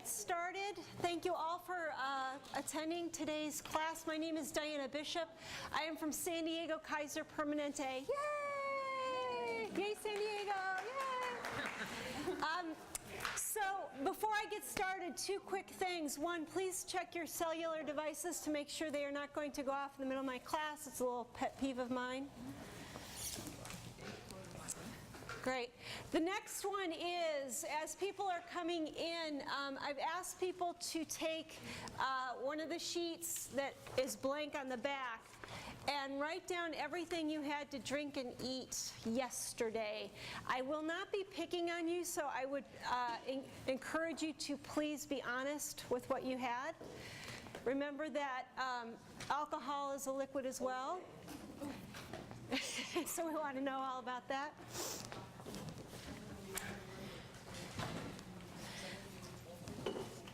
get started, thank you all for attending today's class. My name is Diana Bishop. I am from San Diego, Kaiser Permanente. Yay! Yay, San Diego! Yay! So before I get started, two quick things. One, please check your cellular devices to make sure they are not going to go off in the middle of my class. It's a little pet peeve of mine. Great. The next one is, as people are coming in, I've asked people to take one of the sheets that is blank on the back and write down everything you had to drink and eat yesterday. I will not be picking on you, so I would encourage you to please be honest with what you had. Remember that alcohol is a liquid as well. So we want to know all about that.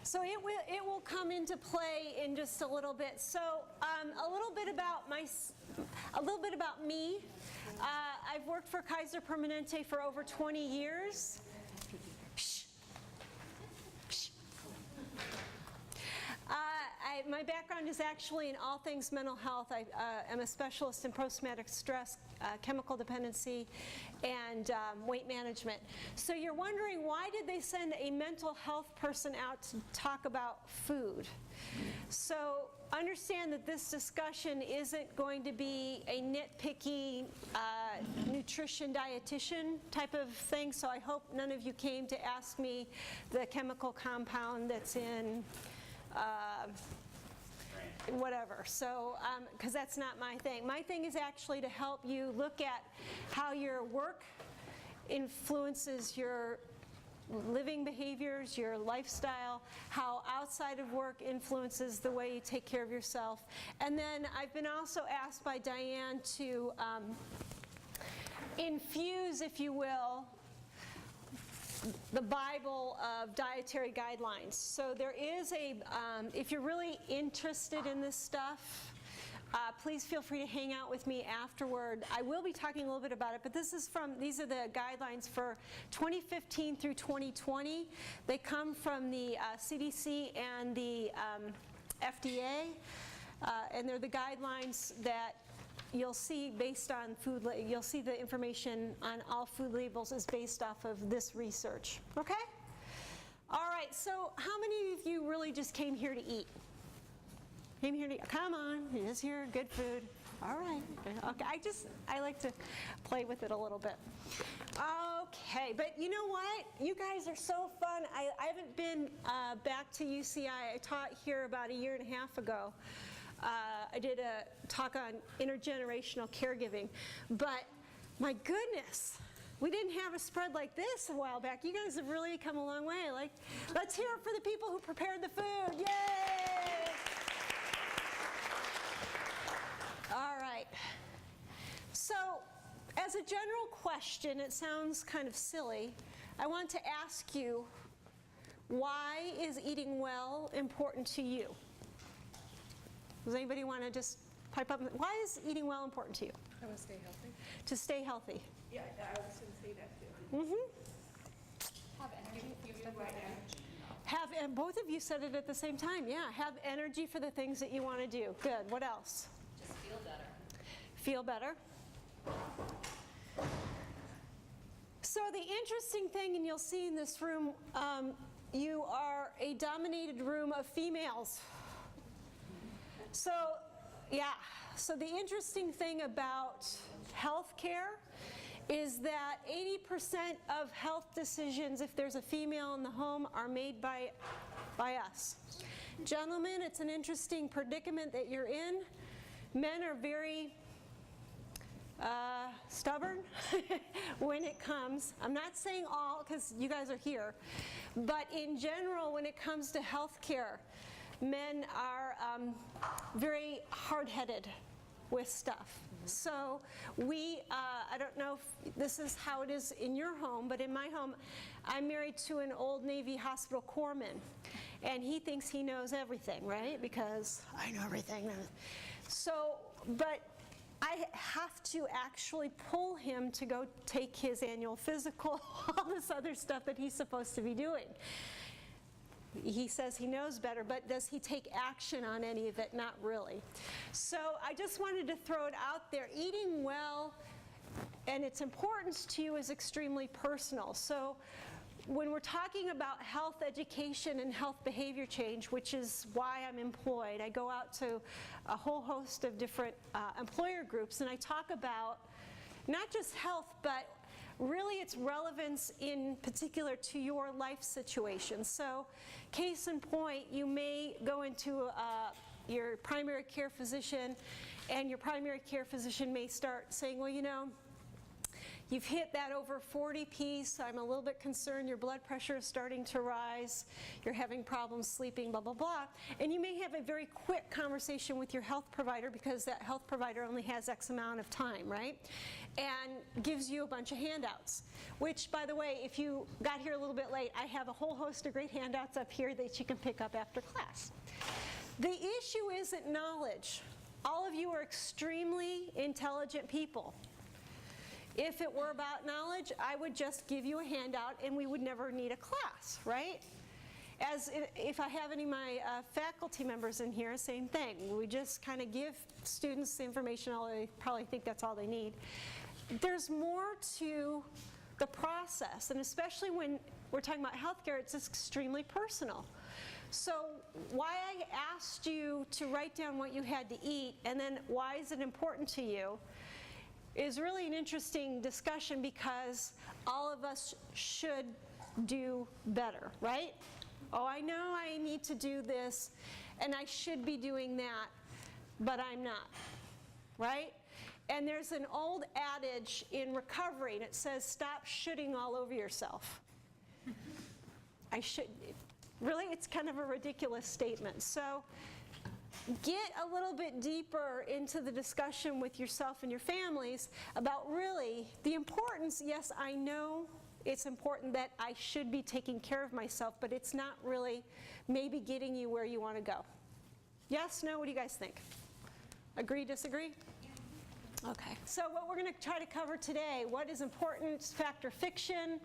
So it will come into play in just a little bit. So a little bit about me. I've worked for Kaiser Permanente for over 20 years. My background is actually in all things mental health. I am a specialist in post-traumatic stress, chemical dependency, and weight management. So you're wondering, why did they send a mental health person out to talk about food? So understand that this discussion isn't going to be a nitpicky nutrition dietitian type of thing. So I hope none of you came to ask me the chemical compound that's in whatever. So, because that's not my thing. My thing is actually to help you look at how your work influences your living behaviors, your lifestyle, how outside of work influences the way you take care of yourself. And then I've been also asked by Diane to infuse, if you will, the Bible of dietary guidelines. So there is a, if you're really interested in this stuff, please feel free to hang out with me afterward. I will be talking a little bit about it, but these are the guidelines for 2015 through 2020. They come from the CDC and the FDA, and they're the guidelines that you'll see based on food. You'll see the information on all food labels is based off of this research. Okay? All right. So, how many of you really just came here to eat? Came here to eat? Come on, you're just here. Good food. All right. Okay. I like to play with it a little bit. Okay. But you know what? You guys are so fun. I haven't been back to UCI. I taught here about a year and a half ago. I did a talk on intergenerational caregiving, but my goodness, we didn't have a spread like this a while back. You guys have really come a long way. Let's hear it for the people who prepared the food. Yay! All right. So, as a general question, it sounds kind of silly. I want to ask you, why is eating well important to you? Does anybody want to just pipe up? Why is eating well important to you? I want to stay healthy. To stay healthy. Yeah, I was going to say that too. Mm-hmm. Have energy. And both of you said it at the same time. Yeah, have energy for the things that you want to do. Good. What else? Just feel better. Feel better. So the interesting thing, and you'll see in this room, you are a dominated room of females. So, yeah. So the interesting thing about healthcare is that 80% of health decisions, if there's a female in the home, are made by us. Gentlemen, it's an interesting predicament that you're in. Men are very stubborn when it comes. I'm not saying all, because you guys are here, but in general, when it comes to healthcare, men are very hard-headed with stuff. So I don't know if this is how it is in your home, but in my home, I'm married to an old Navy hospital corpsman, and he thinks he knows everything, right? Because I know everything. So, but I have to actually pull him to go take his annual physical, all this other stuff that he's supposed to be doing. He says he knows better, but does he take action on any of it? Not really. So I just wanted to throw it out there. Eating well and its importance to you is extremely personal. So when we're talking about health education and health behavior change, which is why I'm employed, I go out to a whole host of different employer groups, and I talk about not just health, but really its relevance in particular to your life situation. So case in point, you may go into your primary care physician, and your primary care physician may start saying, well, you know, you've hit that over 40 piece. I'm a little bit concerned your blood pressure is starting to rise. You're having problems sleeping, blah, blah, blah. And you may have a very quick conversation with your health provider because that health provider only has X amount of time, right? And gives you a bunch of handouts, which, by the way, if you got here a little bit late, I have a whole host of great handouts up here that you can pick up after class. The issue isn't knowledge. All of you are extremely intelligent people. If it were about knowledge, I would just give you a handout and we would never need a class, right? As if I have any of my faculty members in here, same thing. We just kind of give students the information, although they probably think that's all they need. There's more to the process, and especially when we're talking about healthcare, it's extremely personal. So why I asked you to write down what you had to eat, and then why is it important to you, is really an interesting discussion because all of us should do better, right? Oh, I know I need to do this, and I should be doing that, but I'm not, right? And there's an old adage in recovery, and it says, stop shooting all over yourself. Really, it's kind of a ridiculous statement. So get a little bit deeper into the discussion with yourself and your families about really the importance. Yes, I know it's important that I should be taking care of myself, but it's not really maybe getting you where you want to go. Yes, no, what do you guys think? Agree, disagree? Okay, so what we're going to try to cover today, what is important, fact or fiction,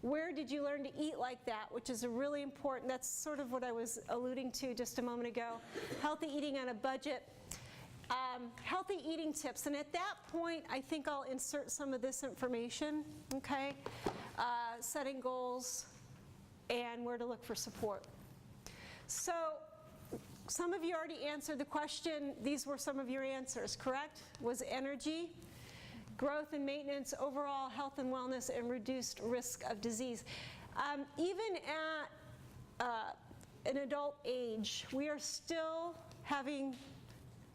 where did you learn to eat like that, which is a really important, that's sort of what I was alluding to just a moment ago, healthy eating on a budget, healthy eating tips, and at that point I think I'll insert some of this information, okay, setting goals and where to look for support. So some of you already answered the question. These were some of your answers, correct? Was energy, growth and maintenance, overall health and wellness, and reduced risk of disease. Even at an adult age, we are still having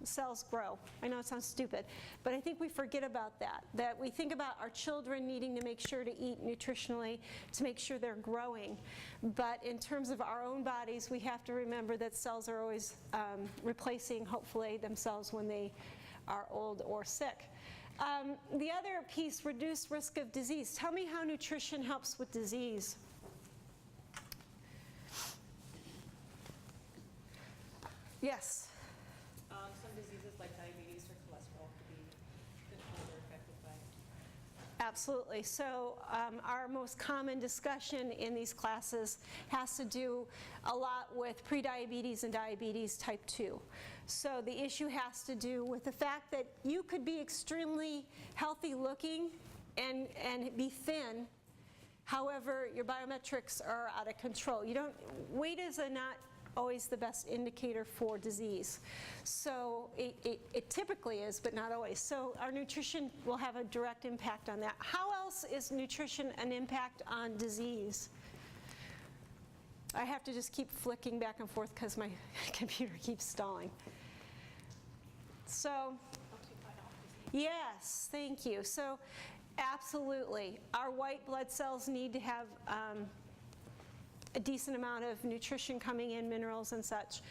cells grow. I know it sounds stupid, but I think we forget about that we think about our children needing to make sure to eat nutritionally to make sure they're growing. But in terms of our own bodies, we have to remember that cells are always replacing, hopefully, themselves when they are old or sick. The other piece, reduced risk of disease. Tell me how nutrition helps with disease. Yes? Some diseases like diabetes or cholesterol could be controlled or affected by it. Absolutely. So our most common discussion in these classes has to do a lot with prediabetes and diabetes type 2. So the issue has to do with the fact that you could be extremely healthy looking and be thin. However, your biometrics are out of control. Weight is not always the best indicator for disease. So it typically is, but not always. So our nutrition will have a direct impact on that. How else is nutrition an impact on disease? I have to just keep flicking back and forth because my computer keeps stalling. So, yes, thank you. So, absolutely, our white blood cells need to have a decent amount of nutrition coming in, minerals and such.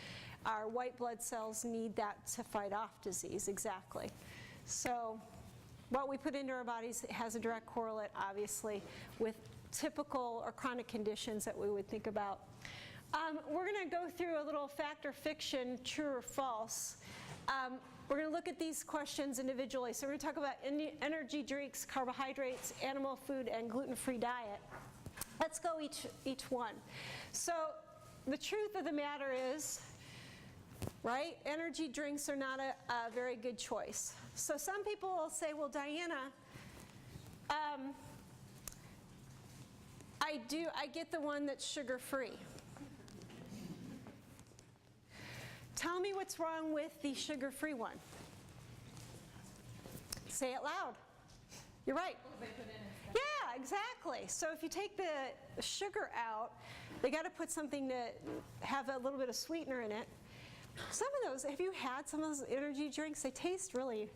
Our white blood cells need that to fight off disease, exactly. So what we put into our bodies has a direct correlate, obviously, with typical or chronic conditions that we would think about. We're going to go through a little fact or fiction, true or false. We're going to look at these questions individually. So we're going to talk about energy drinks, carbohydrates, animal food, and gluten-free diet. Let's go each one. So the truth of the matter is, right, energy drinks are not a very good choice. So some people will say, well, Diana, I get the one that's sugar-free. Tell me what's wrong with the sugar-free one. Say it loud. You're right. Yeah, exactly. So if you take the sugar out, they got to put something to have a little bit of sweetener in it. Some of those, have you had some of those energy drinks? They taste really,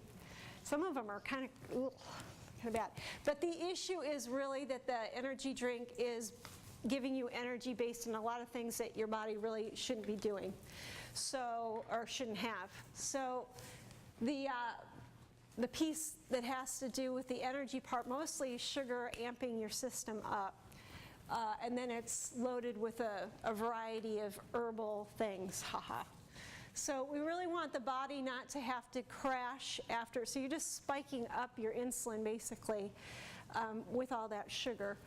some of them are kind of bad. But the issue is really that the energy drink is giving you energy based on a lot of things that your body really shouldn't be doing, so, or shouldn't have. So the piece that has to do with the energy part, mostly sugar amping your system up. And then it's loaded with a variety of herbal things, haha. So we really want the body not to have to crash after. So you're just spiking up your insulin basically with all that sugar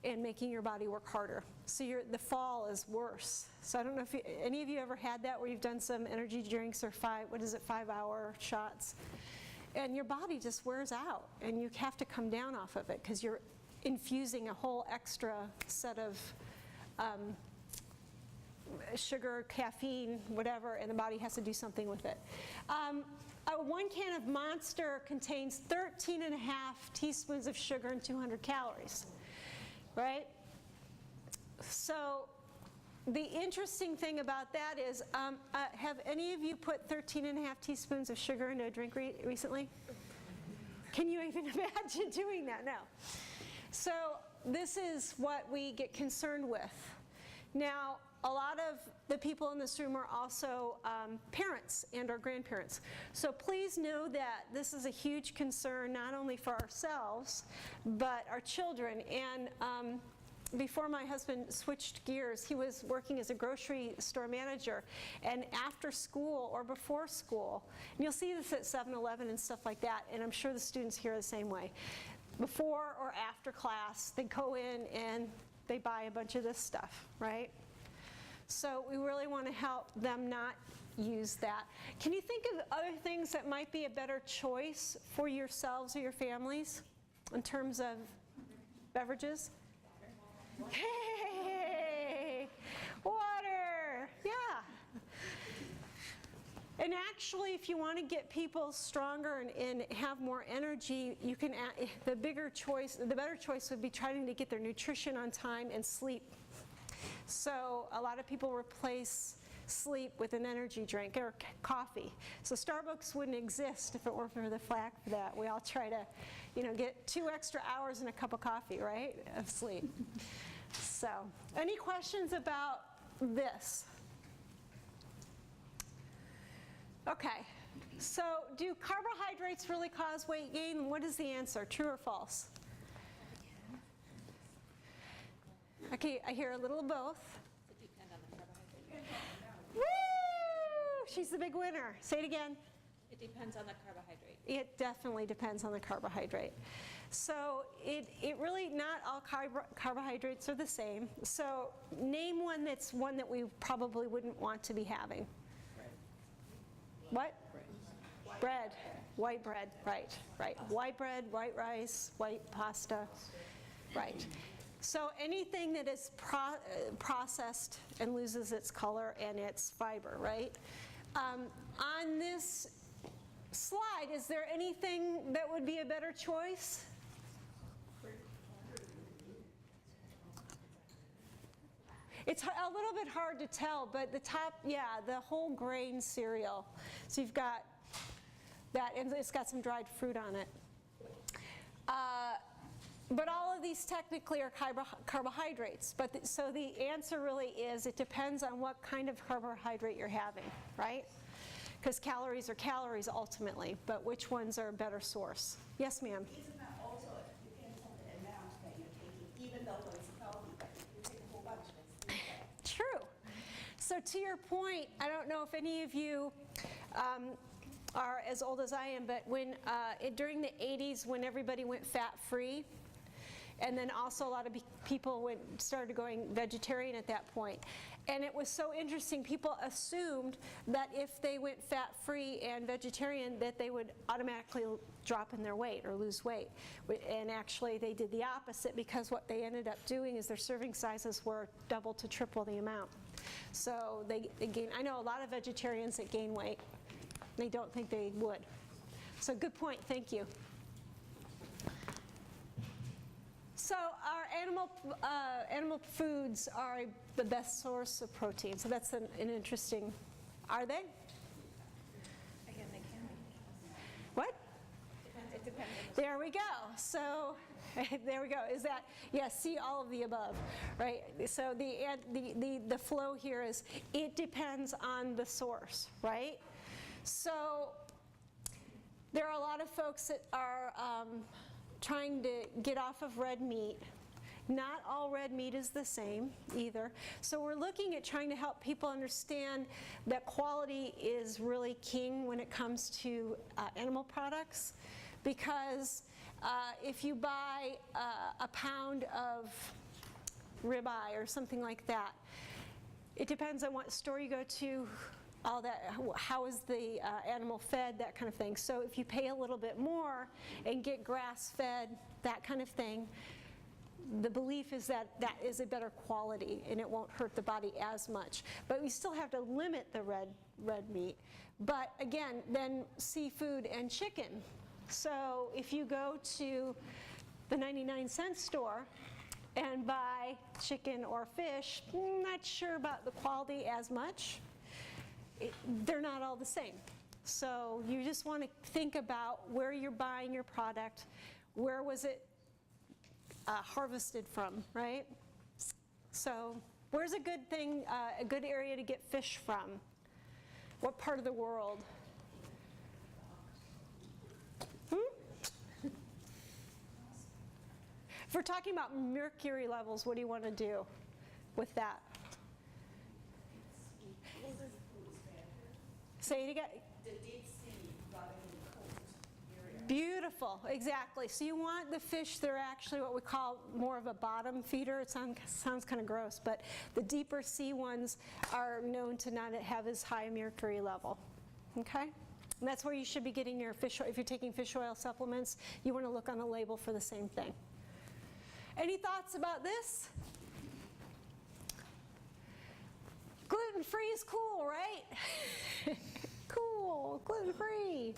and making your body work harder. So the fall is worse. So I don't know if any of you ever had that where you've done some energy drinks or 5-hour shots. And your body just wears out and you have to come down off of it because you're infusing a whole extra set of sugar, caffeine, whatever, and the body has to do something with it. 1 can of Monster contains 13.5 teaspoons of sugar and 200 calories, right? So the interesting thing about that is, have any of you put 13.5 teaspoons of sugar into a drink recently? Can you even imagine doing that? No. So this is what we get concerned with. Now, a lot of the people in this room are also parents and or grandparents. So please know that this is a huge concern not only for ourselves, but our children. And before my husband switched gears, he was working as a grocery store manager. And after school or before school, and you'll see this at 7-Eleven and stuff like that, and I'm sure the students here are the same way. Before or after class, they go in and they buy a bunch of this stuff, right? So we really want to help them not use that. Can you think of other things that might be a better choice for yourselves or your families in terms of beverages? Hey, water, yeah. And actually, if you want to get people stronger and have more energy, you can add, the better choice would be trying to get their nutrition on time and sleep. So a lot of people replace sleep with an energy drink or coffee. So Starbucks wouldn't exist if it weren't for the fact that we all try to, get 2 extra hours in a cup of coffee, right, of sleep. So, any questions about this? Okay, so do carbohydrates really cause weight gain? And what is the answer, true or false? Okay, I hear a little of both. It depends on the carbohydrate. Woo! She's the big winner. Say it again. It depends on the carbohydrate. It definitely depends on the carbohydrate. So it really, not all carbohydrates are the same. So name one that's one that we probably wouldn't want to be having. What? Bread. White bread, right. White bread, white rice, white pasta, right. So anything that is processed and loses its color and its fiber, right? On this slide, is there anything that would be a better choice? It's a little bit hard to tell, but the top, yeah, the whole grain cereal. So you've got that, and it's got some dried fruit on it. But all of these technically are carbohydrates. But so the answer really is it depends on what kind of carbohydrate you're having, right? Because calories are calories ultimately, but which ones are a better source? Yes, ma'am. Isn't that also depends on the amount that you're taking, even though it's healthy, but if you take a whole bunch, it's True. So to your point, I don't know if any of you are as old as I am, but when during the 80s when everybody went fat-free, And then also a lot of people started going vegetarian at that point. And it was so interesting, people assumed that if they went fat-free and vegetarian that they would automatically drop in their weight or lose weight. And actually they did the opposite, because what they ended up doing is their serving sizes were double to triple the amount. So they gain. I know a lot of vegetarians that gain weight. They don't think they would. So good point, thank you. So our animal foods are the best source of protein. So that's an interesting, are they? Again, they can be. What? It depends. There we go. So there we go. Is that, yes, see all of the above, right? So the flow here is, it depends on the source, right? So there are a lot of folks that are trying to get off of red meat. Not all red meat is the same either. So we're looking at trying to help people understand that quality is really king when it comes to animal products, because if you buy a pound of ribeye or something like that, it depends on what store you go to, all that, how is the animal fed, that kind of thing. So if you pay a little bit more and get grass-fed, that kind of thing, the belief is that that is a better quality and it won't hurt the body as much. But we still have to limit the red meat. But again, then seafood and chicken. So if you go to the 99-cent store and buy chicken or fish, not sure about the quality as much. They're not all the same. So you just want to think about where you're buying your product, where was it harvested from, right? So where's a good thing, a good area to get fish from? What part of the world? If we're talking about mercury levels, what do you want to do with that? Say it again. The deep sea rather than the coast area. Beautiful, exactly. So you want the fish that are actually what we call more of a bottom feeder. It sounds kind of gross, but the deeper sea ones are known to not have as high a mercury level. Okay? And that's where you should be getting your fish oil. If you're taking fish oil supplements, you want to look on the label for the same thing. Any thoughts about this? Gluten-free is cool, right? Cool, gluten-free.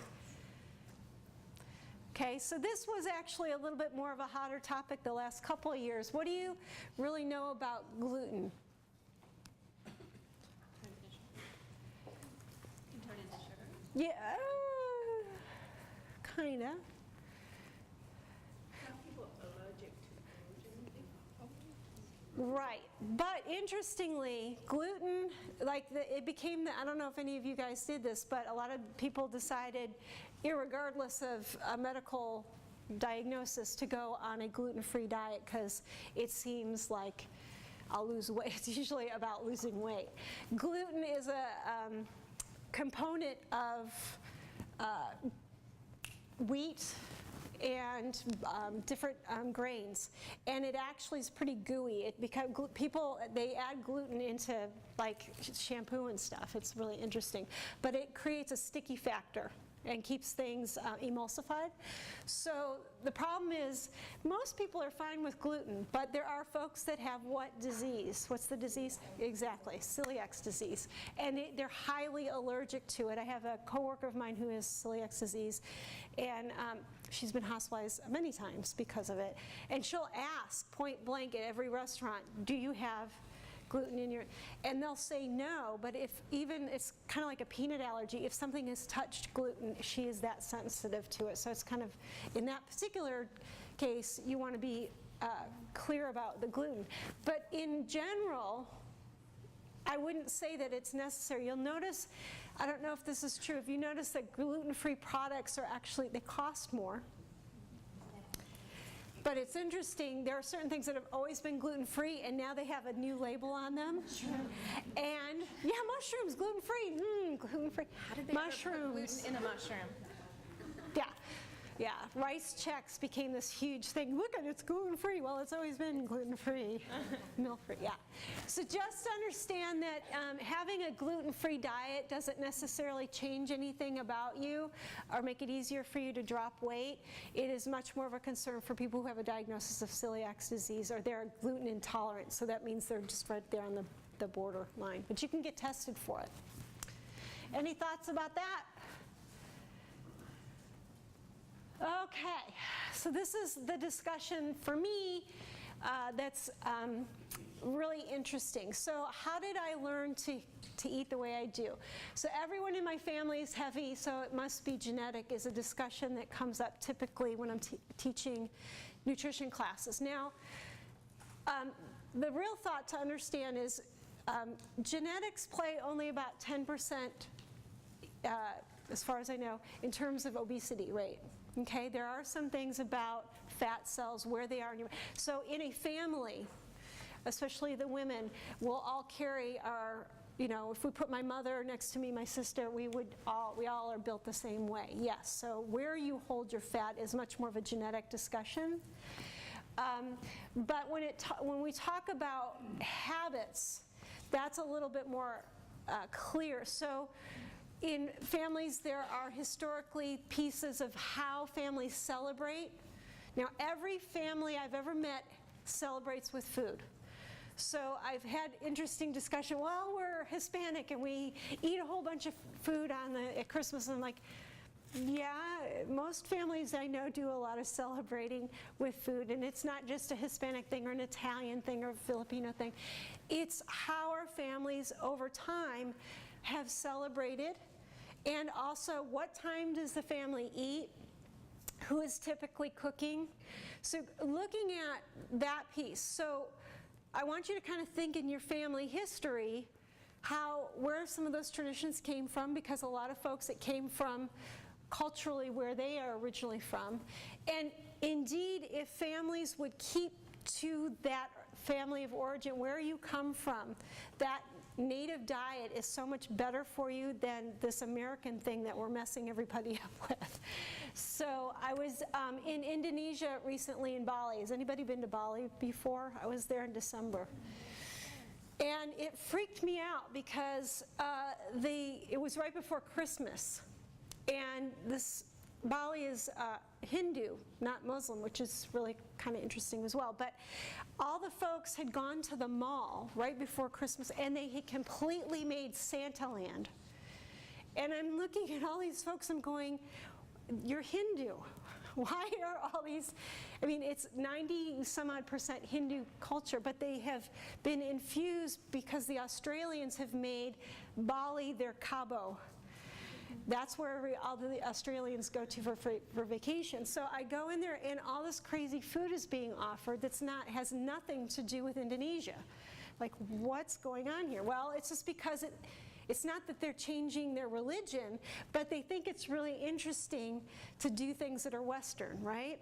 Okay, so this was actually a little bit more of a hotter topic the last couple of years. What do you really know about gluten? Can turn into sugar. Yeah, kinda. Some people allergic to gluten. Right, but interestingly, gluten, like it became I don't know if any of you guys did this, but a lot of people decided, irregardless of a medical diagnosis, to go on a gluten-free diet because it seems like I'll lose weight. It's usually about losing weight. Gluten is a component of wheat and different grains, and it actually is pretty gooey. They add gluten into like shampoo and stuff. It's really interesting, but it creates a sticky factor and keeps things emulsified. So the problem is most people are fine with gluten, but there are folks that have what disease? What's the disease? Exactly, celiac disease. And they're highly allergic to it. I have a coworker of mine who has celiac disease, and she's been hospitalized many times because of it. And she'll ask point blank at every restaurant, do you have gluten in your, and they'll say no, but it's kind of like a peanut allergy. If something has touched gluten, she is that sensitive to it. So it's kind of, in that particular case, you want to be clear about the gluten. But in general, I wouldn't say that it's necessary. You'll notice, I don't know if this is true, if you notice that gluten-free products are actually, they cost more. But it's interesting, there are certain things that have always been gluten-free and now they have a new label on them. And yeah, mushrooms, gluten-free, gluten-free. How did they mushrooms. ever put gluten in a mushroom? Yeah. Yeah, rice checks became this huge thing. Look at it, it's gluten-free. Well, it's always been gluten-free, milk-free, yeah. So just understand that having a gluten-free diet doesn't necessarily change anything about you or make it easier for you to drop weight. It is much more of a concern for people who have a diagnosis of celiac disease or they're gluten intolerant. So that means they're just right there on the borderline. But you can get tested for it. Any thoughts about that? Okay, so this is the discussion for me that's really interesting. So how did I learn to eat the way I do? So everyone in my family is heavy, so it must be genetic is a discussion that comes up typically when I'm teaching nutrition classes. Now, the real thought to understand is genetics play only about 10%, as far as I know, in terms of obesity rate. Okay, there are some things about fat cells, where they are in your, so in a family, especially the women, we'll all carry our, you know, if we put my mother next to me, my sister, we all are built the same way. Yes, so where you hold your fat is much more of a genetic discussion. But when we talk about habits, that's a little bit more clear. So in families, there are historically pieces of how families celebrate. Now, every family I've ever met celebrates with food. So I've had interesting discussion, well, we're Hispanic and we eat a whole bunch of food at Christmas. And I'm like, yeah, most families I know do a lot of celebrating with food, and it's not just a Hispanic thing or an Italian thing or a Filipino thing. It's how our families over time have celebrated, and also what time does the family eat, who is typically cooking. So looking at that piece, so I want you to kind of think in your family history where some of those traditions came from, because a lot of folks it came from culturally where they are originally from. And indeed, if families would keep to that family of origin, where you come from, that native diet is so much better for you than this American thing that we're messing everybody up with. So I was in Indonesia recently in Bali. Has anybody been to Bali before? I was there in December. And it freaked me out because it was right before Christmas. And Bali is Hindu, not Muslim, which is really kind of interesting as well. But all the folks had gone to the mall right before Christmas, and they had completely made Santa land. And I'm looking at all these folks, I'm going, you're Hindu. Why are all these, I mean, it's 90-some-odd% Hindu culture, but they have been infused because the Australians have made Bali their Cabo. That's where all the Australians go to for vacation. So I go in there and all this crazy food is being offered has nothing to do with Indonesia. Like, what's going on here? Well, it's just because it's not that they're changing their religion, but they think it's really interesting to do things that are Western, right?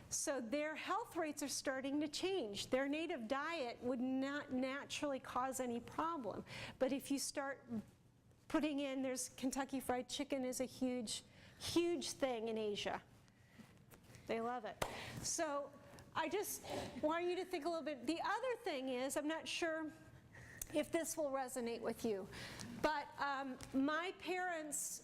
So their health rates are starting to change. Their native diet would not naturally cause any problem. But if you start putting in, there's Kentucky Fried Chicken is a huge, huge thing in Asia. They love it. So I just want you to think a little bit. The other thing is, I'm not sure if this will resonate with you, but my parents,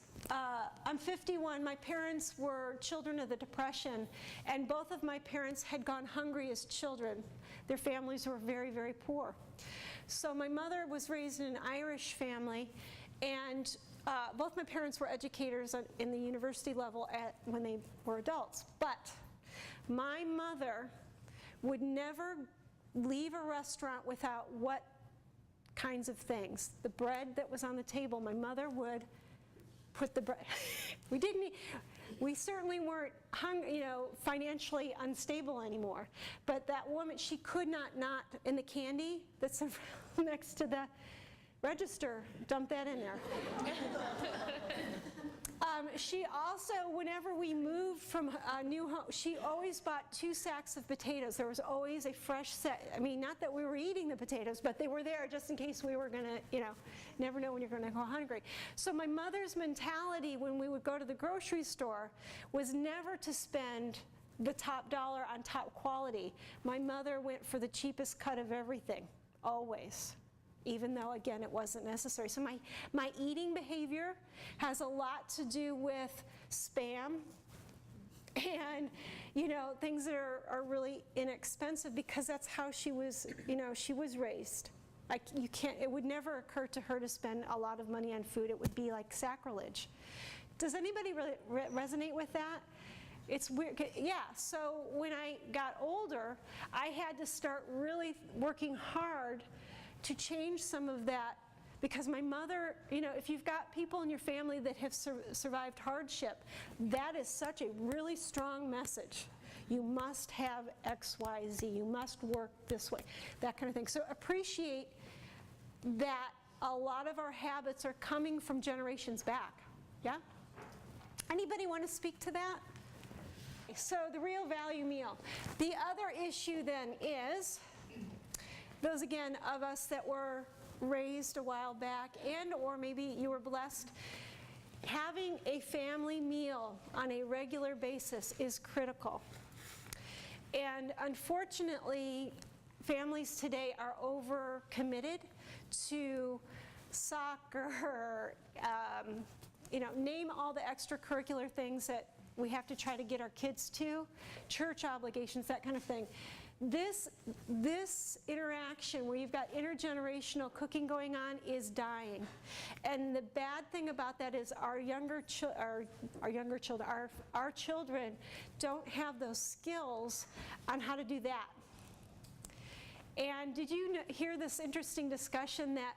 I'm 51, my parents were children of the Depression, and both of my parents had gone hungry as children. Their families were very, very poor. So my mother was raised in an Irish family, and both my parents were educators in the university level when they were adults. But my mother would never leave a restaurant without what kinds of things? The bread that was on the table, my mother would put the bread. We certainly weren't financially unstable anymore. But that woman, she could not, in the candy that's next to the register, dump that in there. She also, whenever we moved from a new home, she always bought 2 sacks of potatoes. There was always a fresh set. I mean, not that we were eating the potatoes, but they were there just in case we were going to, never know when you're going to go hungry. So my mother's mentality when we would go to the grocery store was never to spend the top dollar on top quality. My mother went for the cheapest cut of everything, always. Even though, again, it wasn't necessary. So my eating behavior has a lot to do with Spam and, things that are really inexpensive because that's how she was, she was raised. Like, it would never occur to her to spend a lot of money on food. It would be like sacrilege. Does anybody really resonate with that? It's weird. Yeah, so when I got older, I had to start really working hard to change some of that, because my mother, if you've got people in your family that have survived hardship, that is such a really strong message. You must have X, Y, Z. You must work this way, that kind of thing. So appreciate that a lot of our habits are coming from generations back. Yeah? Anybody want to speak to that? So the real value meal. The other issue then is, those again of us that were raised a while back and or maybe you were blessed, having a family meal on a regular basis is critical. And unfortunately, families today are over-committed to soccer, name all the extracurricular things that we have to try to get our kids to, church obligations, that kind of thing. This interaction where you've got intergenerational cooking going on is dying. And the bad thing about that is our children don't have those skills on how to do that. And did you hear this interesting discussion that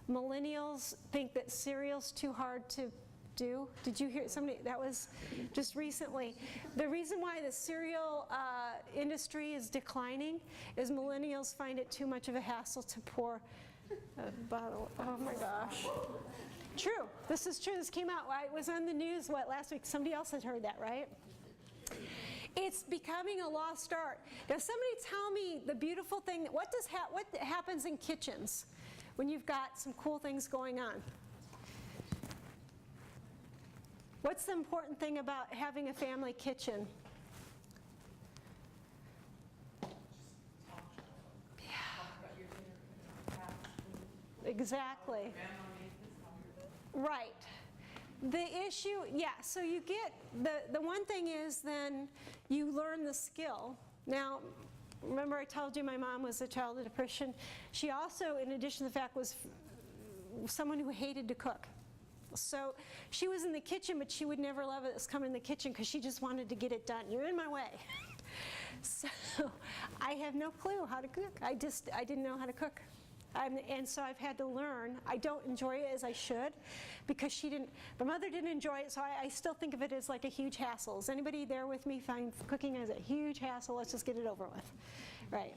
millennials think that cereal's too hard to do? Did you hear somebody, that was just recently. The reason why the cereal industry is declining is millennials find it too much of a hassle to pour a bottle. Oh my gosh. True, this is true, this came out, it was on the news, last week? Somebody else had heard that, right? It's becoming a lost art. Now somebody tell me the beautiful thing, what happens in kitchens when you've got some cool things going on? What's the important thing about having a family kitchen? Yeah. Exactly. Right. The issue, so you get, the one thing is then you learn the skill. Now, remember I told you my mom was a child of depression. She also, in addition to the fact, was someone who hated to cook. So she was in the kitchen, but she would never let us come in the kitchen because she just wanted to get it done. You're in my way. So I have no clue how to cook. I didn't know how to cook. And so I've had to learn. I don't enjoy it as I should because my mother didn't enjoy it, so I still think of it as like a huge hassle. Is anybody there with me? Find cooking as a huge hassle. Let's just get it over with. Right.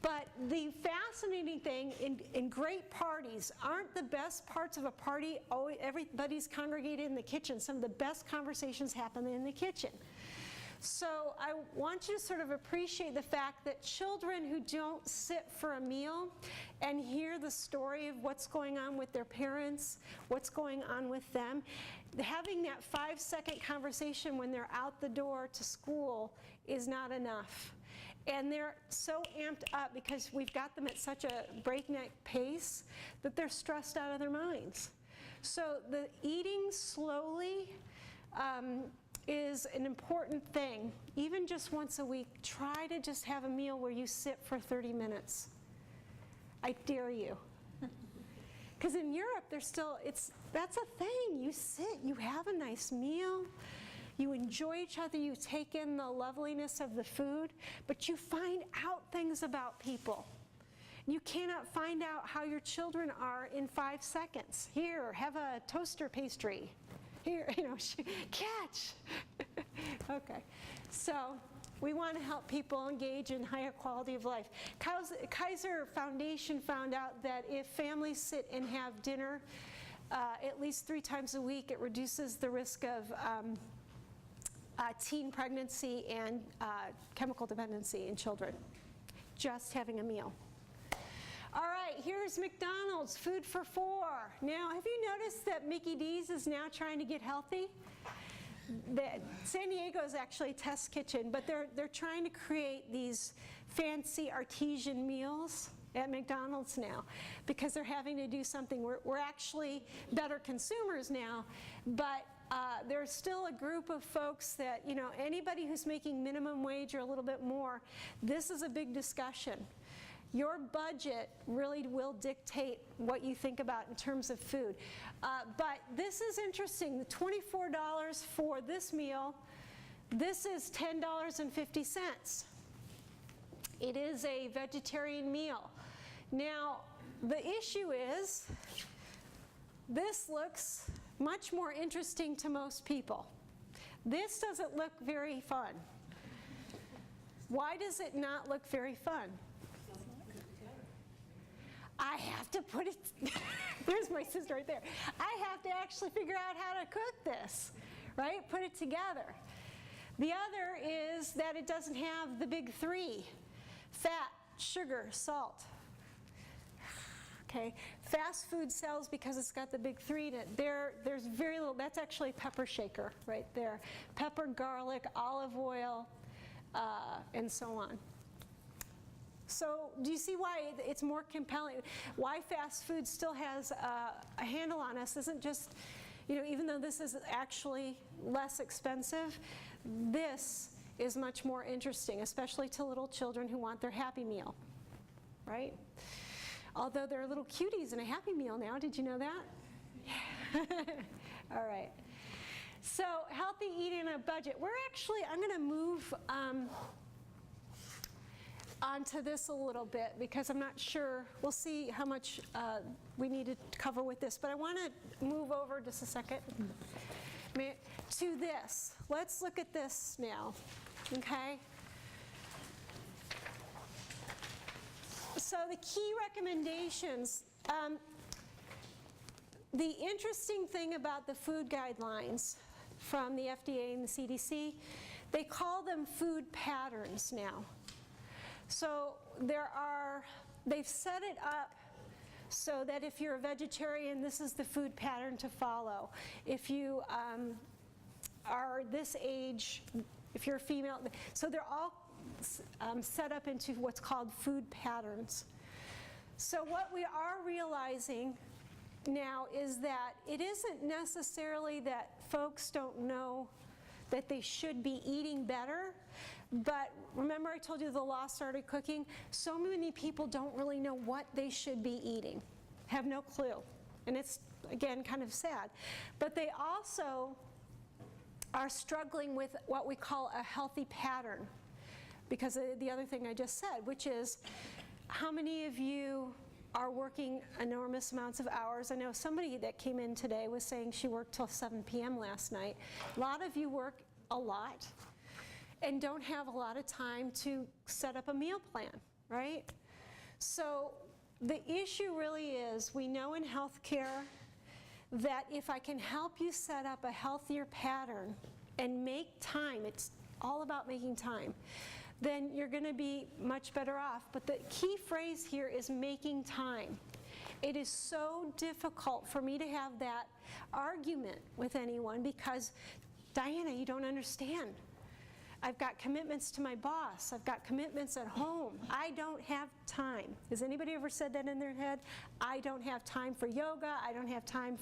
But the fascinating thing in great parties aren't the best parts of a party, everybody's congregated in the kitchen. Some of the best conversations happen in the kitchen. So I want you to sort of appreciate the fact that children who don't sit for a meal and hear the story of what's going on with their parents, what's going on with them, having that 5-second conversation when they're out the door to school is not enough. And they're so amped up because we've got them at such a breakneck pace that they're stressed out of their minds. So the eating slowly is an important thing. Even just once a week, try to just have a meal where you sit for 30 minutes. I dare you. Because in Europe, that's a thing. You sit, you have a nice meal. You enjoy each other, you take in the loveliness of the food, but you find out things about people. You cannot find out how your children are in 5 seconds. Here, have a toaster pastry. Here, catch. Okay, so we want to help people engage in higher quality of life. Kaiser Foundation found out that if families sit and have dinner at least 3 times a week. It reduces the risk of teen pregnancy and chemical dependency in children. Just having a meal. All right, here's McDonald's, food for 4. Now, have you noticed that Mickey D's is now trying to get healthy? San Diego is actually a test kitchen, but they're trying to create these fancy artesian meals at McDonald's now because they're having to do something. We're actually better consumers now, but there's still a group of folks that, you know, anybody who's making minimum wage or a little bit more, this is a big discussion. Your budget really will dictate what you think about in terms of food. But this is interesting. The $24 for this meal, this is $10.50. It is a vegetarian meal. Now, the issue is, this looks much more interesting to most people. This doesn't look very fun. Why does it not look very fun? I have to put it, there's my sister right there. I have to actually figure out how to cook this, right? Put it together. The other is that it doesn't have the big 3, fat, sugar, salt. Okay, fast food sells because it's got the big 3 in it. There's very little, that's actually pepper shaker right there. Pepper, garlic, olive oil, and so on. So do you see why it's more compelling? Why fast food still has a handle on us isn't just, you know, even though this is actually less expensive, this is much more interesting, especially to little children who want their Happy Meal, right? Although there are little cuties in a Happy Meal now. Did you know that? All right. So healthy eating on a budget. I'm going to move onto this a little bit because I'm not sure. We'll see how much we need to cover with this. But I want to move over just a second to this. Let's look at this now, okay? So the key recommendations, the interesting thing about the food guidelines from the FDA and the CDC, they call them food patterns now. So they've set it up so that if you're a vegetarian, this is the food pattern to follow. If you are this age, if you're a female, so they're all set up into what's called food patterns. So what we are realizing now is that it isn't necessarily that folks don't know that they should be eating better, but remember I told you the law started cooking? So many people don't really know what they should be eating, have no clue. And it's, again, kind of sad. But they also are struggling with what we call a healthy pattern, because of the other thing I just said, which is how many of you are working enormous amounts of hours? I know somebody that came in today was saying she worked till 7 p.m. last night. A lot of you work a lot and don't have a lot of time to set up a meal plan, right? So the issue really is, we know in healthcare that if I can help you set up a healthier pattern and make time, it's all about making time, then you're going to be much better off. But the key phrase here is making time. It is so difficult for me to have that argument with anyone because, Diana, you don't understand. I've got commitments to my boss. I've got commitments at home. I don't have time. Has anybody ever said that in their head? I don't have time for yoga. I don't have time.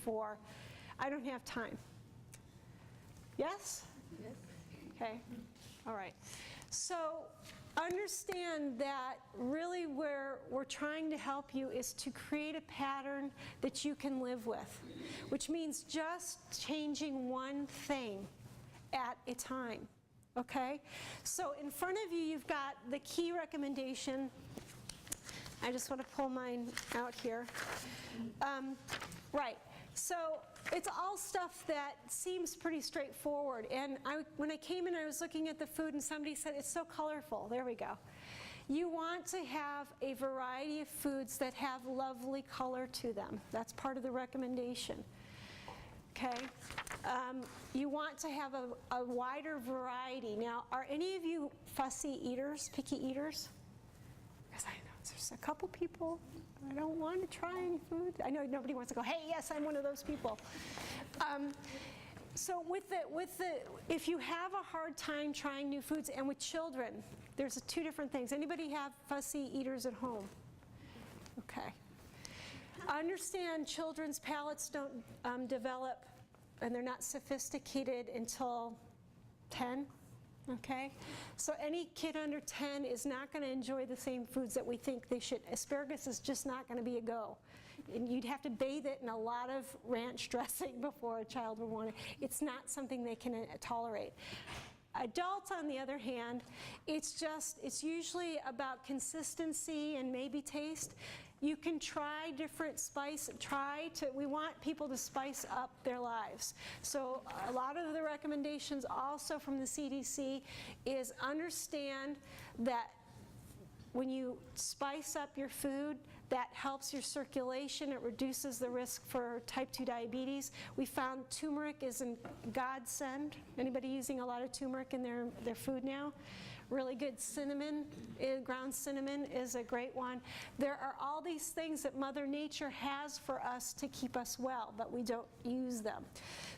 Yes? Yes. Okay. All right. So understand that really where we're trying to help you is to create a pattern that you can live with, which means just changing one thing at a time, okay? So in front of you, you've got the key recommendation. I just want to pull mine out here. Right. So it's all stuff that seems pretty straightforward. And when I came in, I was looking at the food, and somebody said, it's so colorful. There we go. You want to have a variety of foods that have lovely color to them. That's part of the recommendation. okay? You want to have a wider variety. Now, are any of you fussy eaters, picky eaters? Because I know there's a couple people, I don't want to try any food. I know nobody wants to go, hey, yes, I'm one of those people. So if you have a hard time trying new foods, and with children, there's two different things. Anybody have fussy eaters at home? Okay. Understand children's palates don't develop, and they're not sophisticated until 10, okay? So any kid under 10 is not going to enjoy the same foods that we think they should. Asparagus is just not going to be a go. And you'd have to bathe it in a lot of ranch dressing before a child would want it. It's not something they can tolerate. Adults, on the other hand, it's usually about consistency and maybe taste. You can try different spice, we want people to spice up their lives. So a lot of the recommendations also from the CDC is understand that when you spice up your food, that helps your circulation. It reduces the risk for type 2 diabetes. We found turmeric is a godsend. Anybody using a lot of turmeric in their food now? Really good cinnamon, ground cinnamon is a great one. There are all these things that Mother Nature has for us to keep us well, but we don't use them.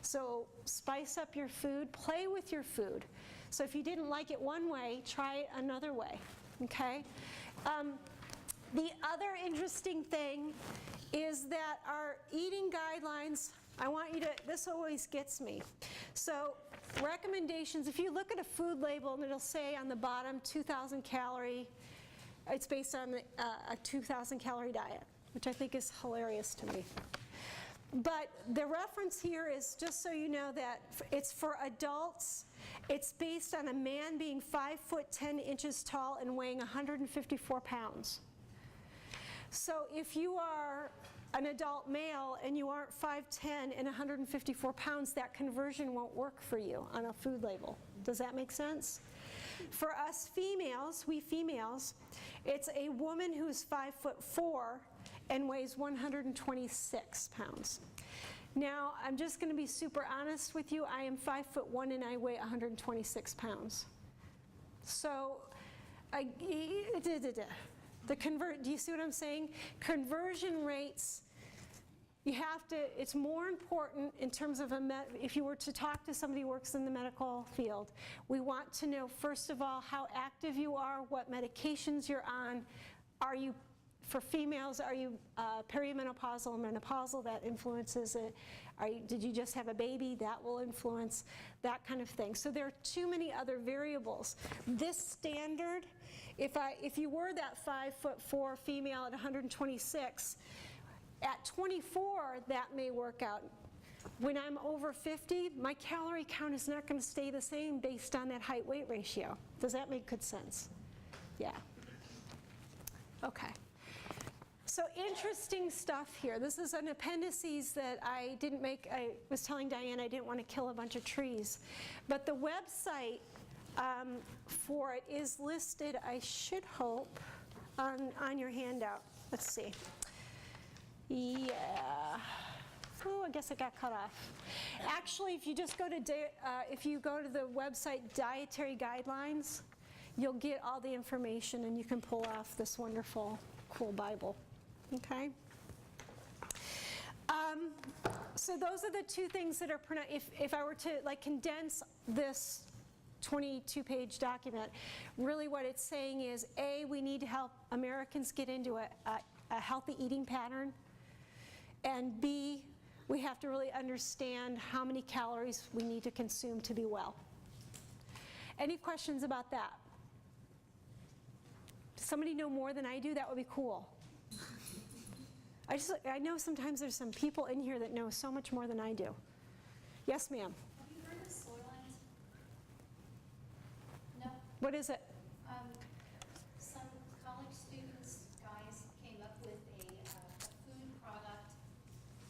So spice up your food, play with your food. So if you didn't like it one way, try it another way, okay? The other interesting thing is that our eating guidelines, I want you to, this always gets me. So recommendations, if you look at a food label and it'll say on the bottom 2,000 calorie, it's based on a 2,000 calorie diet, which I think is hilarious to me. But the reference here is, just so you know, that it's for adults. It's based on a man being 5 foot 10 inches tall and weighing 154 pounds. So if you are an adult male and you aren't 5'10" and 154 pounds, that conversion won't work for you on a food label. Does that make sense? For us females, we females, it's a woman who's 5'4" and weighs 126 pounds. Now, I'm just going to be super honest with you. I am 5'1" and I weigh 126 pounds. So, do you see what I'm saying? Conversion rates, you have to, it's more important in terms of if you were to talk to somebody who works in the medical field, we want to know, first of all, how active you are, what medications you're on. Are you, for females, are you perimenopausal or menopausal? That influences it. Did you just have a baby? That will influence that kind of thing. So there are too many other variables. This standard, if you were that 5'4" female at 126, at 24 that may work out. When I'm over 50, my calorie count is not going to stay the same based on that height-weight ratio. Does that make good sense? Yeah. Okay. So interesting stuff here. This is an appendices that I didn't make. I was telling Diane I didn't want to kill a bunch of trees. But the website for it is listed, I should hope, on your handout. Let's see. Yeah. Oh, I guess it got cut off. Actually, if you just go to the website Dietary Guidelines, you'll get all the information and you can pull off this wonderful, cool Bible. Okay? So those are the two things that are if I were to condense this 22-page document, really what it's saying is, A, we need to help Americans get into a healthy eating pattern, and B, we have to really understand how many calories we need to consume to be well. Any questions about that? Does somebody know more than I do? That would be cool. I know sometimes there's some people in here that know so much more than I do. Yes, ma'am. Have you heard of Soylent? No? What is it? Some college students, guys, came up with a food product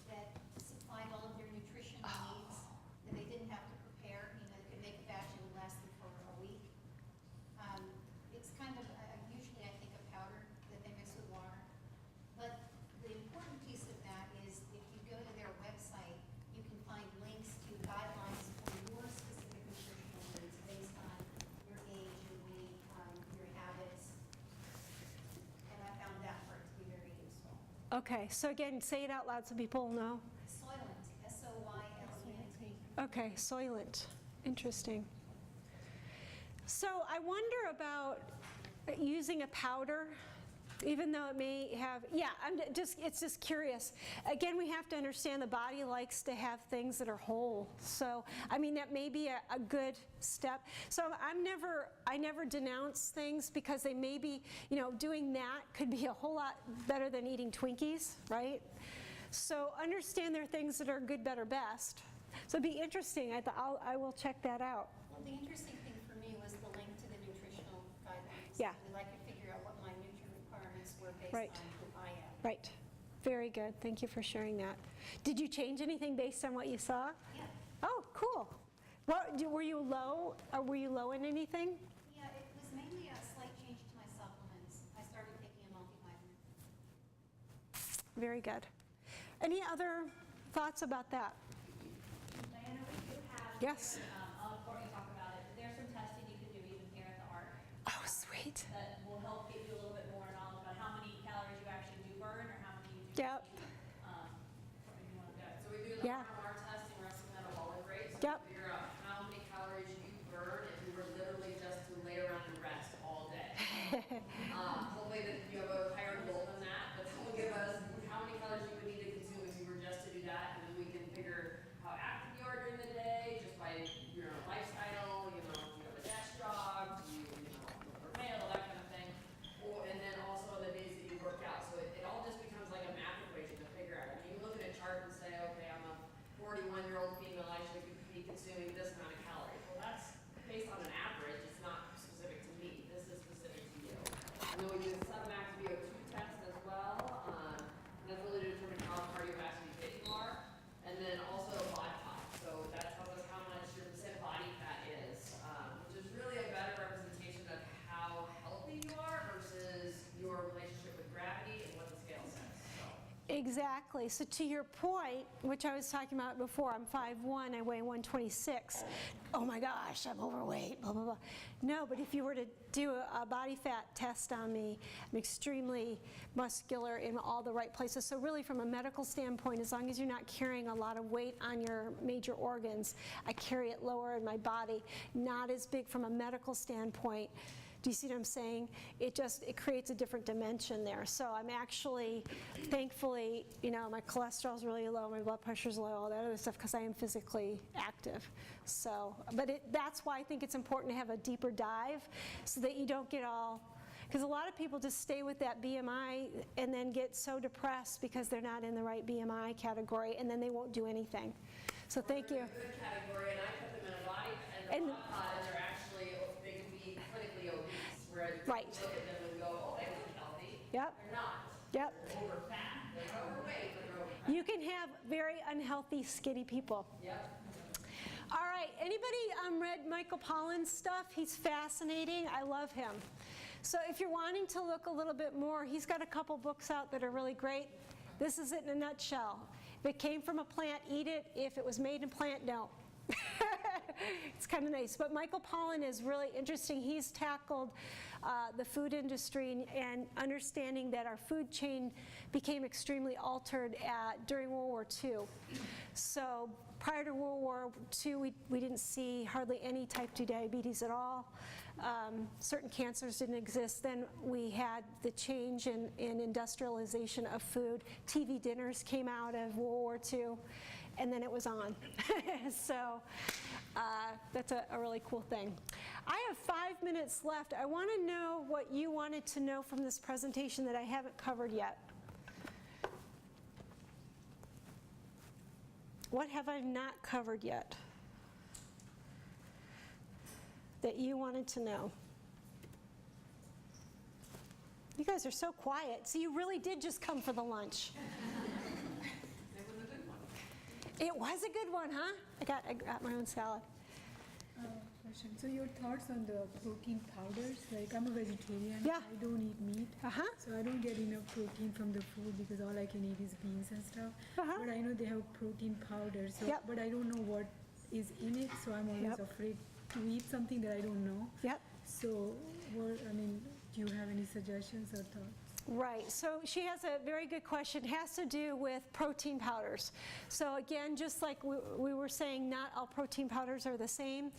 that supplied all of their nutrition needs, that they didn't have to prepare. You know, they could make a batch and it would last them for a week. It's kind of, usually I think a powder that they mix with water. But the important piece of that is if you go to their website, you can find Okay, so again, say it out loud so people know. Soylent, S-O-Y-L-E-N-T. Okay, Soylent. Interesting. So I wonder about using a powder, even though it may have, it's just curious. Again, we have to understand the body likes to have things that are whole. So, I mean, that may be a good step. So I never denounce things because they may be, doing that could be a whole lot better than eating Twinkies, right? So understand there are things that are good, better, best. So it'd be interesting. I will check that out. Well, the interesting thing for me was the link to the nutritional guidelines. Yeah. So that I could figure out what my nutrient requirements were based Right. on who I am. Right. Very good. Thank you for sharing that. Did you change anything based on what you saw? Yeah. Oh, cool. Were you low? Were you low in anything? Yeah, it was mainly a slight change to my supplements. I started taking a multivitamin. Very good. Any other thoughts about that? Diana, we do have. Yes. I'll let Courtney talk about it. There's some testing you can do even here at the ARC Oh, sweet. that will help give you a little bit more knowledge about how many calories you actually do burn or how many you do. Yep. Courtney, you want to go? So we do the Yeah. RMR test and resting metabolic rate. So Yep. we figure out how many calories you burn if you were literally just to lay around and rest all day. Hopefully that you have a higher goal than that, but that will give us how many calories you would need to consume if you were just to do that, and then we can figure how active you are during the day just by your lifestyle, you have a dash jog, you or mail, that kind of thing. And then also the days that you work out. So it all just becomes like a math equation to figure out. I mean, you look at a chart and say, okay, I'm a 41-year-old female, I should be consuming this amount of calories. Well, that's based on an average. It's not specific to me. This is specific to you. And then we do the submax VO2 test as well. And that's really to determine how cardiovascularly fit you are. And then also body fat. So that tells us how much your percent body fat is, which is really a better representation of how healthy you are versus your relationship with gravity and what the scale says. So. Exactly. So to your point, which I was talking about before, I'm 5'1", I weigh 126. Oh my gosh, I'm overweight, blah, blah, blah. No, but if you were to do a body fat test on me, I'm extremely muscular in all the right places. So really from a medical standpoint, as long as you're not carrying a lot of weight on your major organs, I carry it lower in my body, not as big from a medical standpoint. Do you see what I'm saying? It creates a different dimension there. So I'm actually, thankfully, my cholesterol's really low, my blood pressure's low, all that other stuff, because I am physically active. So, but that's why I think it's important to have a deeper dive so that you don't get all, because a lot of people just stay with that BMI and then get so depressed because they're not in the right BMI category, and then they won't do anything. So thank you. They're in a good category, and I put them in a body, and they're actually, they can be clinically obese, whereas Right. you look at them and go, oh, they look healthy. Yep. They're not. Yep. They're over fat. They're overweight, but they're over fat. You can have very unhealthy, skinny people. Yep. All right, anybody read Michael Pollan's stuff? He's fascinating. I love him. So if you're wanting to look a little bit more, he's got a couple books out that are really great. This is it in a nutshell. If it came from a plant, eat it. If it was made in a plant, don't. It's kind of nice. But Michael Pollan is really interesting. He's tackled the food industry and understanding that our food chain became extremely altered during World War II. So prior to World War II, we didn't see hardly any type 2 diabetes at all. Certain cancers didn't exist. Then we had the change in industrialization of food. TV dinners came out of World War II, and then it was on. So that's a really cool thing. I have 5 minutes left. I want to know what you wanted to know from this presentation that I haven't covered yet. What have I not covered yet that you wanted to know? You guys are so quiet. So you really did just come for the lunch. It was a good one. It was a good one, huh? I got my own salad. Question. So your thoughts on the protein powders? Like I'm a vegetarian. Yeah. I don't eat meat. Uh-huh. So I don't get enough protein from the food because all I can eat is beans and stuff. Uh-huh. But I know they have protein powders. So, Yep. but I don't know what is in it. So I'm always Yep. afraid to eat something that I don't know. Yep. So do you have any suggestions or thoughts? Right, so she has a very good question. It has to do with protein powders. So again, just like we were saying, not all protein powders are the same.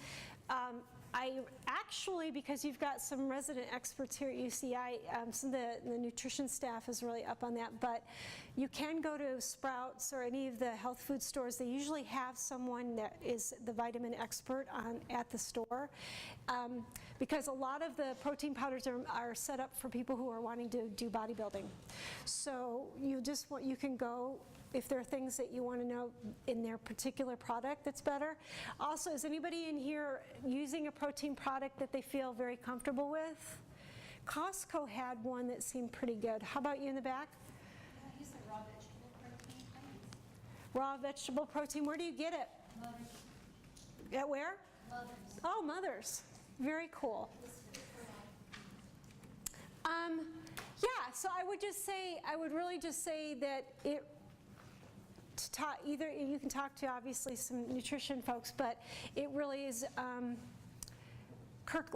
I actually, because you've got some resident experts here at UCI, some of the nutrition staff is really up on that, but you can go to Sprouts or any of the health food stores. They usually have someone that is the vitamin expert at the store, because a lot of the protein powders are set up for people who are wanting to do bodybuilding. So you can go if there are things that you want to know in their particular product that's better. Also, is anybody in here using a protein product that they feel very comfortable with? Costco had one that seemed pretty good. How about you in the back? I use the raw vegetable protein. Raw vegetable protein, where do you get it? Mother's. At where? Mother's. Oh, Mother's. Very cool. Yeah, so I would really just say that either you can talk to obviously some nutrition folks, but it really is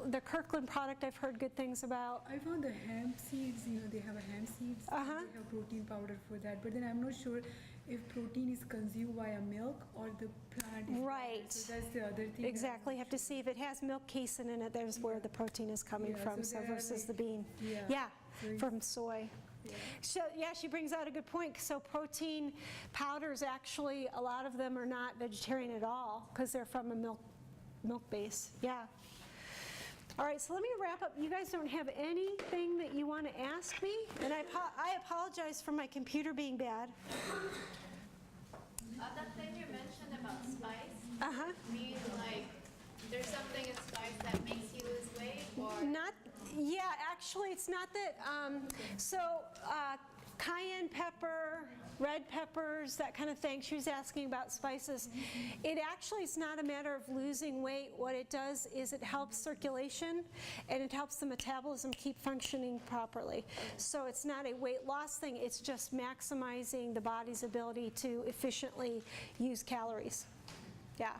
the Kirkland product I've heard good things about. I found the hemp seeds, they have a hemp seeds, and they have protein powder for that, but then I'm not sure if protein is consumed via milk or the plant is Right. So that's the other thing. Exactly, have to see if it has milk casein in it, there's where the protein is coming Yeah, from, so so there are versus the like- bean. yeah. So From soy. Yeah. So, yeah, she brings out a good point. So protein powders, actually, a lot of them are not vegetarian at all because they're from a milk base. Yeah. All right, so let me wrap up. You guys don't have anything that you want to ask me? And I apologize for my computer being bad. That thing you mentioned about spice, Uh-huh. mean like there's something in spice that makes you lose weight, or Yeah, actually, it's not that. Cayenne pepper, red peppers, that kind of thing. She was asking about spices. It actually is not a matter of losing weight. What it does is it helps circulation and it helps the metabolism keep functioning properly. So it's not a weight loss thing. It's just maximizing the body's ability to efficiently use calories. Yeah.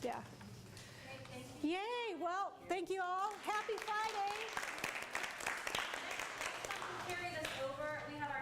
Yeah. Yay! Well, thank you all. Happy Friday. carry this over. We have our